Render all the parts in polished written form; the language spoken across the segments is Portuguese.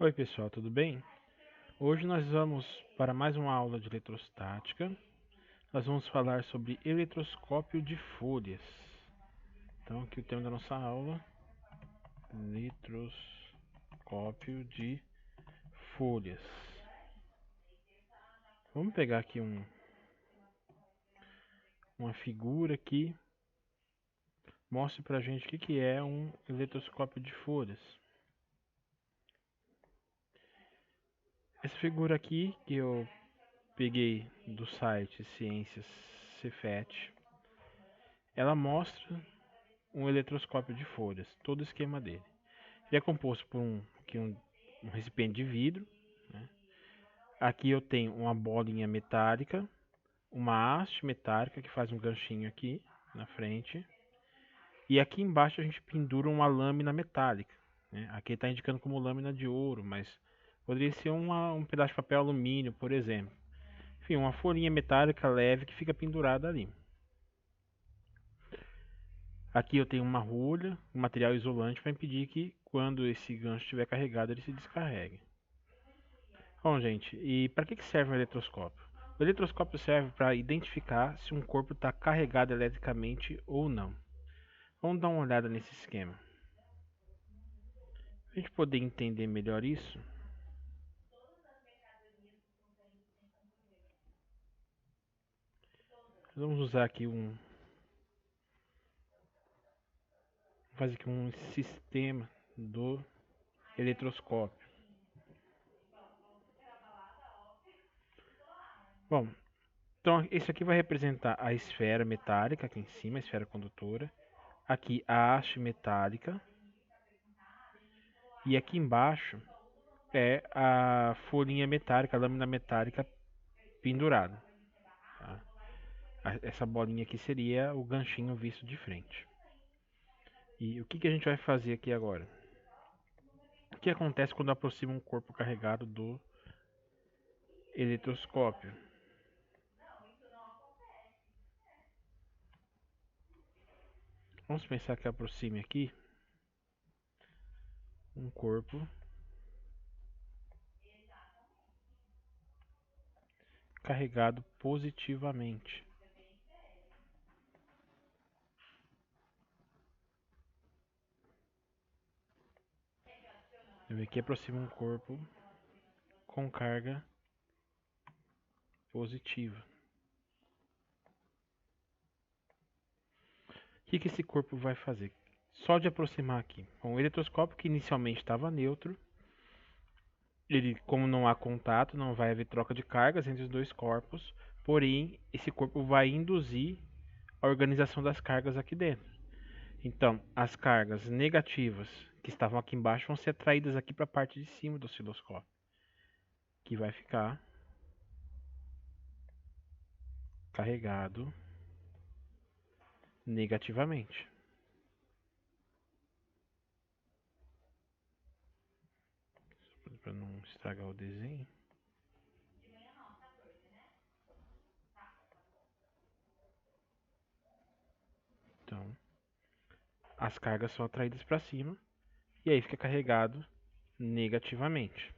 Oi pessoal, tudo bem? Hoje nós vamos para mais uma aula de eletrostática. Nós vamos falar sobre eletroscópio de folhas. Então aqui o tema da nossa aula, eletroscópio de folhas. Vamos pegar aqui uma figura que mostre para a gente o que é um eletroscópio de folhas. Essa figura aqui que eu peguei do site Ciências Cefet, ela mostra um eletroscópio de folhas, todo o esquema dele. Ele é composto por um recipiente de vidro, né? Aqui eu tenho uma bolinha metálica, uma haste metálica que faz um ganchinho aqui na frente, e aqui embaixo a gente pendura uma lâmina metálica, né? Aqui está indicando como lâmina de ouro, mas poderia ser um pedaço de papel alumínio, por exemplo. Enfim, uma folhinha metálica leve que fica pendurada ali. Aqui eu tenho uma rolha, um material isolante para impedir que quando esse gancho estiver carregado ele se descarregue. Bom, gente, e para que serve o eletroscópio? O eletroscópio serve para identificar se um corpo está carregado eletricamente ou não. Vamos dar uma olhada nesse esquema. Para a gente poder entender melhor isso, vamos usar aqui fazer aqui um sistema do eletroscópio. Bom, então isso aqui vai representar a esfera metálica aqui em cima, a esfera condutora. Aqui a haste metálica. E aqui embaixo é a folhinha metálica, a lâmina metálica pendurada. Tá? Essa bolinha aqui seria o ganchinho visto de frente. E o que a gente vai fazer aqui agora? O que acontece quando aproxima um corpo carregado do eletroscópio? Vamos pensar que aproxime aqui um corpo carregado positivamente. Eu aqui aproximo um corpo com carga positiva. O que esse corpo vai fazer? Só de aproximar aqui. Bom, o eletroscópio que inicialmente estava neutro, ele, como não há contato, não vai haver troca de cargas entre os dois corpos, porém esse corpo vai induzir a organização das cargas aqui dentro. Então, as cargas negativas que estavam aqui embaixo vão ser atraídas aqui para a parte de cima do osciloscópio, que vai ficar carregado negativamente. Para não estragar o desenho. Então, as cargas são atraídas para cima e aí fica carregado negativamente.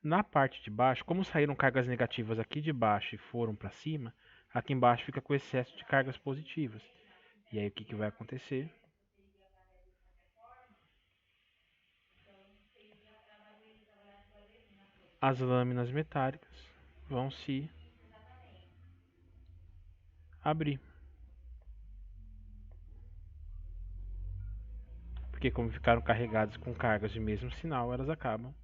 Na parte de baixo, como saíram cargas negativas aqui de baixo e foram para cima, aqui embaixo fica com excesso de cargas positivas. E aí o que vai acontecer? As lâminas metálicas vão se abrir. Porque como ficaram carregadas com cargas de mesmo sinal, elas acabam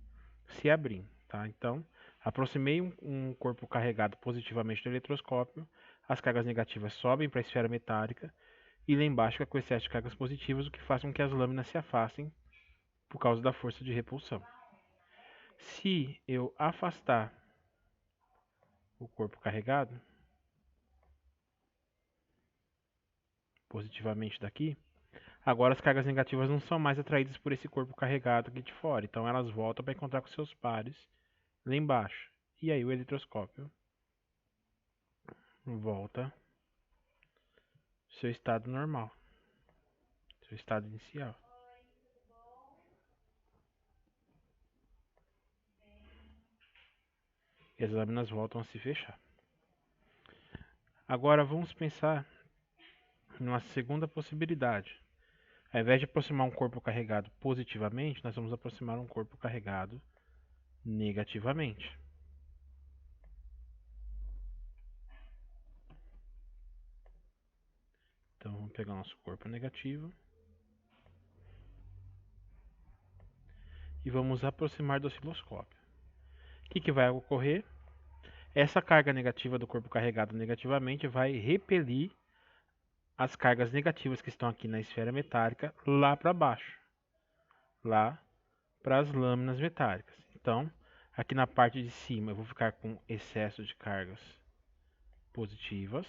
se abrindo. Tá? Então, aproximei um corpo carregado positivamente do eletroscópio, as cargas negativas sobem para a esfera metálica e lá embaixo fica com excesso de cargas positivas, o que faz com que as lâminas se afastem por causa da força de repulsão. Se eu afastar o corpo carregado positivamente daqui, agora as cargas negativas não são mais atraídas por esse corpo carregado aqui de fora, então elas voltam para encontrar com seus pares lá embaixo. E aí o eletroscópio volta ao seu estado normal, seu estado inicial. E as lâminas voltam a se fechar. Agora vamos pensar numa segunda possibilidade. Ao invés de aproximar um corpo carregado positivamente, nós vamos aproximar um corpo carregado negativamente. Então vamos pegar o nosso corpo negativo e vamos aproximar do osciloscópio. O que vai ocorrer? Essa carga negativa do corpo carregado negativamente vai repelir as cargas negativas que estão aqui na esfera metálica lá para baixo, lá para as lâminas metálicas. Então, aqui na parte de cima eu vou ficar com excesso de cargas positivas.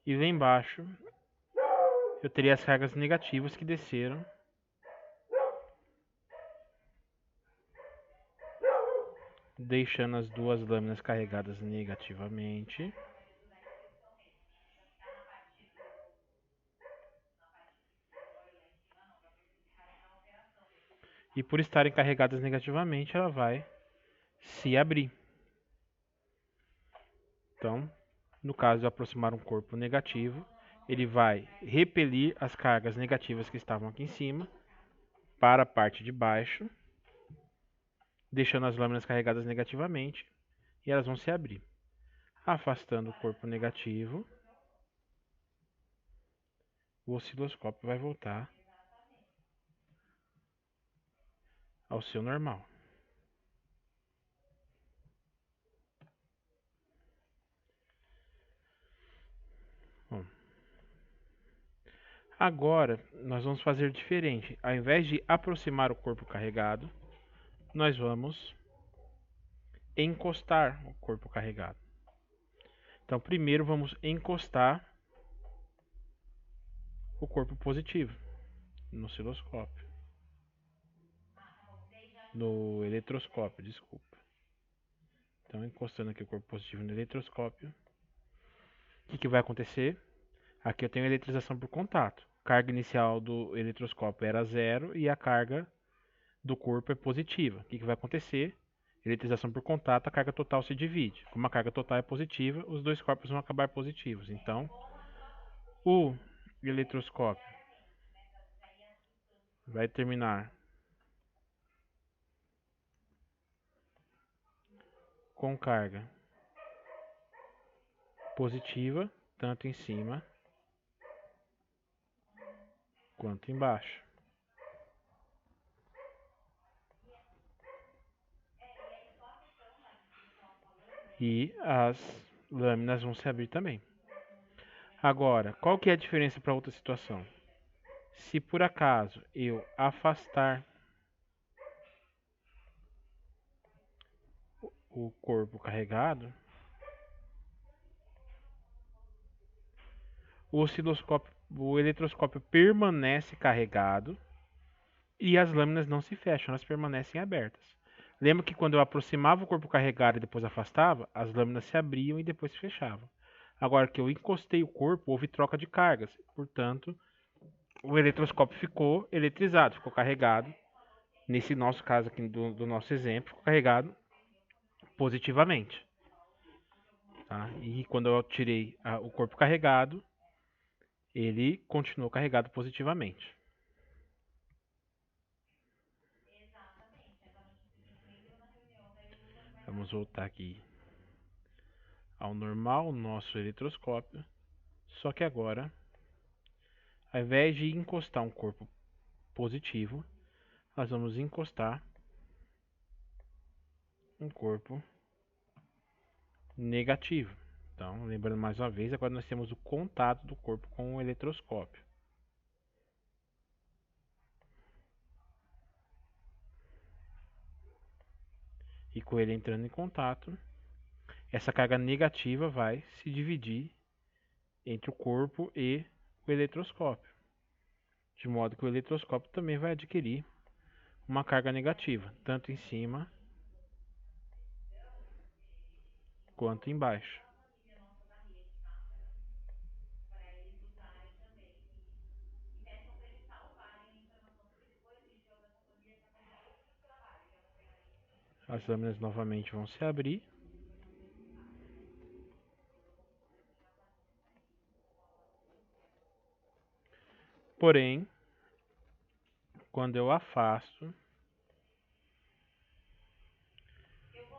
E lá embaixo eu teria as cargas negativas que desceram deixando as duas lâminas carregadas negativamente. E por estarem carregadas negativamente, ela vai se abrir. Então, no caso de aproximar um corpo negativo, ele vai repelir as cargas negativas que estavam aqui em cima para a parte de baixo, deixando as lâminas carregadas negativamente, e elas vão se abrir. Afastando o corpo negativo, o osciloscópio vai voltar ao seu normal. Bom, agora nós vamos fazer diferente. Ao invés de aproximar o corpo carregado, nós vamos encostar o corpo carregado. Então, primeiro vamos encostar o corpo positivo no osciloscópio, no eletroscópio, desculpa. Então, encostando aqui o corpo positivo no eletroscópio, o que vai acontecer? Aqui eu tenho eletrização por contato. A carga inicial do eletroscópio era zero e a carga do corpo é positiva. O que vai acontecer? Eletrização por contato, a carga total se divide. Como a carga total é positiva, os dois corpos vão acabar positivos. Então, o eletroscópio vai terminar com carga positiva, tanto em cima quanto embaixo. E as lâminas vão se abrir também. Agora, qual que é a diferença para outra situação? Se por acaso eu afastar o corpo carregado, o eletroscópio permanece carregado e as lâminas não se fecham, elas permanecem abertas. Lembra que quando eu aproximava o corpo carregado e depois afastava, as lâminas se abriam e depois se fechavam. Agora que eu encostei o corpo, houve troca de cargas, portanto, o eletroscópio ficou eletrizado, ficou carregado. Nesse nosso caso aqui do nosso exemplo, ficou carregado positivamente. Tá? E quando eu tirei o corpo carregado, ele continuou carregado positivamente. Vamos voltar aqui ao normal, nosso eletroscópio. Só que agora, ao invés de encostar um corpo positivo, nós vamos encostar um corpo negativo. Então, lembrando mais uma vez, agora nós temos o contato do corpo com o eletroscópio. E com ele entrando em contato, essa carga negativa vai se dividir entre o corpo e o eletroscópio, de modo que o eletroscópio também vai adquirir uma carga negativa, tanto em cima quanto embaixo. As lâminas novamente vão se abrir. Porém, quando eu afasto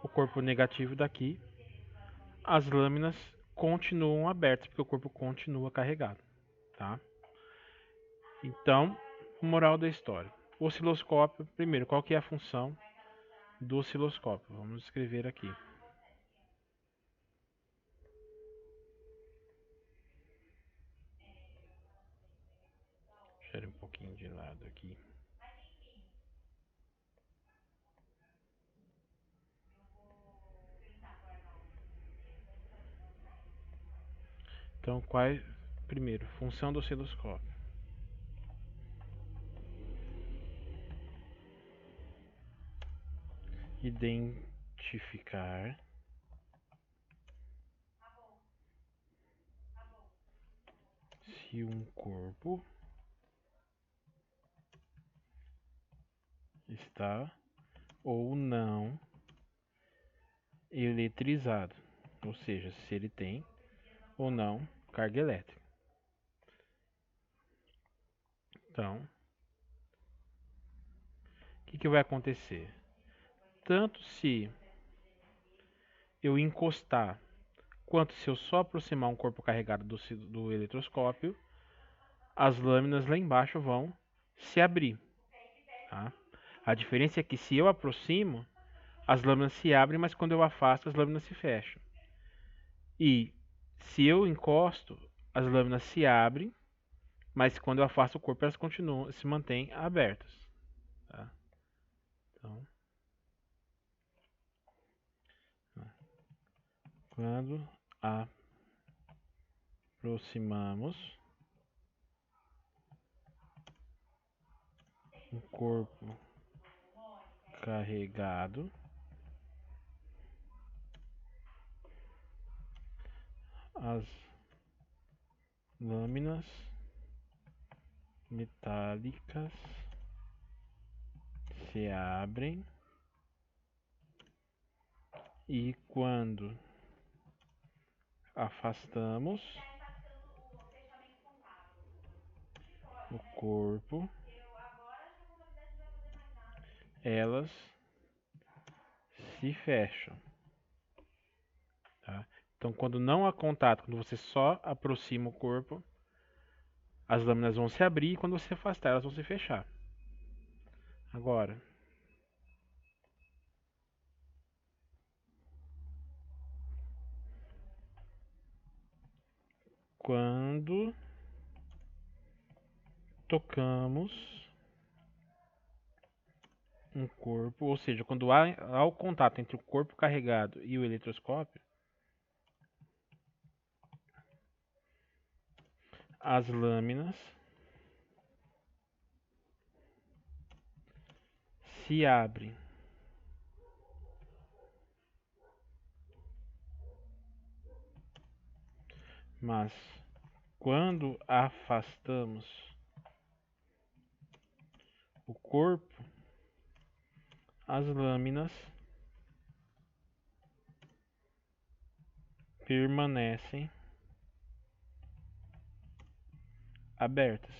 o corpo negativo daqui, as lâminas continuam abertas, porque o corpo continua carregado, tá? Então, moral da história. O osciloscópio, primeiro, qual que é a função do osciloscópio? Vamos escrever aqui. Deixa eu um pouquinho de lado aqui. Então, primeiro, função do osciloscópio. Identificar se um corpo está ou não eletrizado, ou seja, se ele tem ou não carga elétrica. Então, o que vai acontecer? Tanto se eu encostar, quanto se eu só aproximar um corpo carregado do eletroscópio, as lâminas lá embaixo vão se abrir. Tá? A diferença é que se eu aproximo, as lâminas se abrem, mas quando eu afasto, as lâminas se fecham. E se eu encosto, as lâminas se abrem, mas quando eu afasto o corpo, elas continuam, se mantêm abertas. Tá? Então, quando aproximamos um corpo carregado, as lâminas metálicas se abrem e quando afastamos o corpo, elas se fecham. Tá? Então, quando não há contato, quando você só aproxima o corpo, as lâminas vão se abrir e quando você afastar, elas vão se fechar. Agora, quando tocamos um corpo, ou seja, quando há o contato entre o corpo carregado e o eletroscópio, as lâminas se abrem. Mas quando afastamos o corpo, as lâminas permanecem abertas.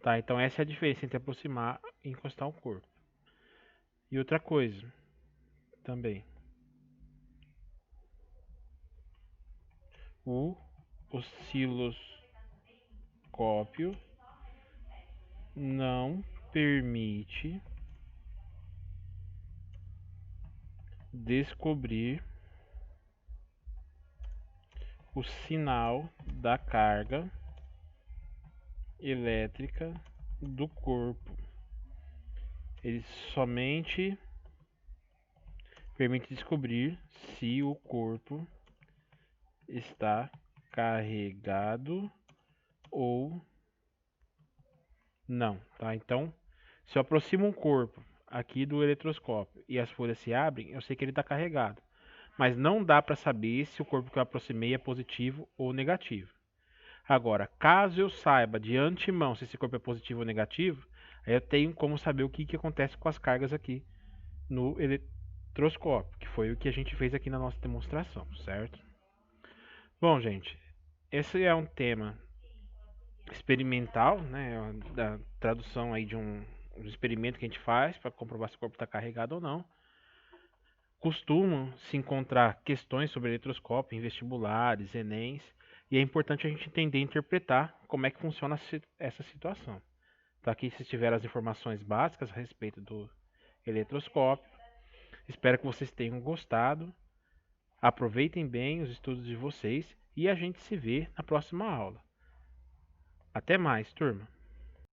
Tá, então essa é a diferença entre aproximar e encostar o corpo. E outra coisa também. O osciloscópio não permite descobrir o sinal da carga elétrica do corpo. Ele somente permite descobrir se o corpo está carregado ou Não, tá? Então, se eu aproximo um corpo aqui do eletroscópio e as folhas se abrem, eu sei que ele está carregado. Mas não dá para saber se o corpo que eu aproximei é positivo ou negativo. Agora, caso eu saiba de antemão se esse corpo é positivo ou negativo, aí eu tenho como saber o que, que acontece com as cargas aqui no eletroscópio, que foi o que a gente fez aqui na nossa demonstração, certo? Bom, gente, esse é um tema experimental, né, da tradução aí de um experimento que a gente faz para comprovar se o corpo está carregado ou não. Costumam se encontrar questões sobre eletroscópio em vestibulares, Enems, e é importante a gente entender e interpretar como é que funciona essa situação. Tá aqui se tiver as informações básicas a respeito do eletroscópio. Espero que vocês tenham gostado. Aproveitem bem os estudos de vocês e a gente se vê na próxima aula. Até mais, turma!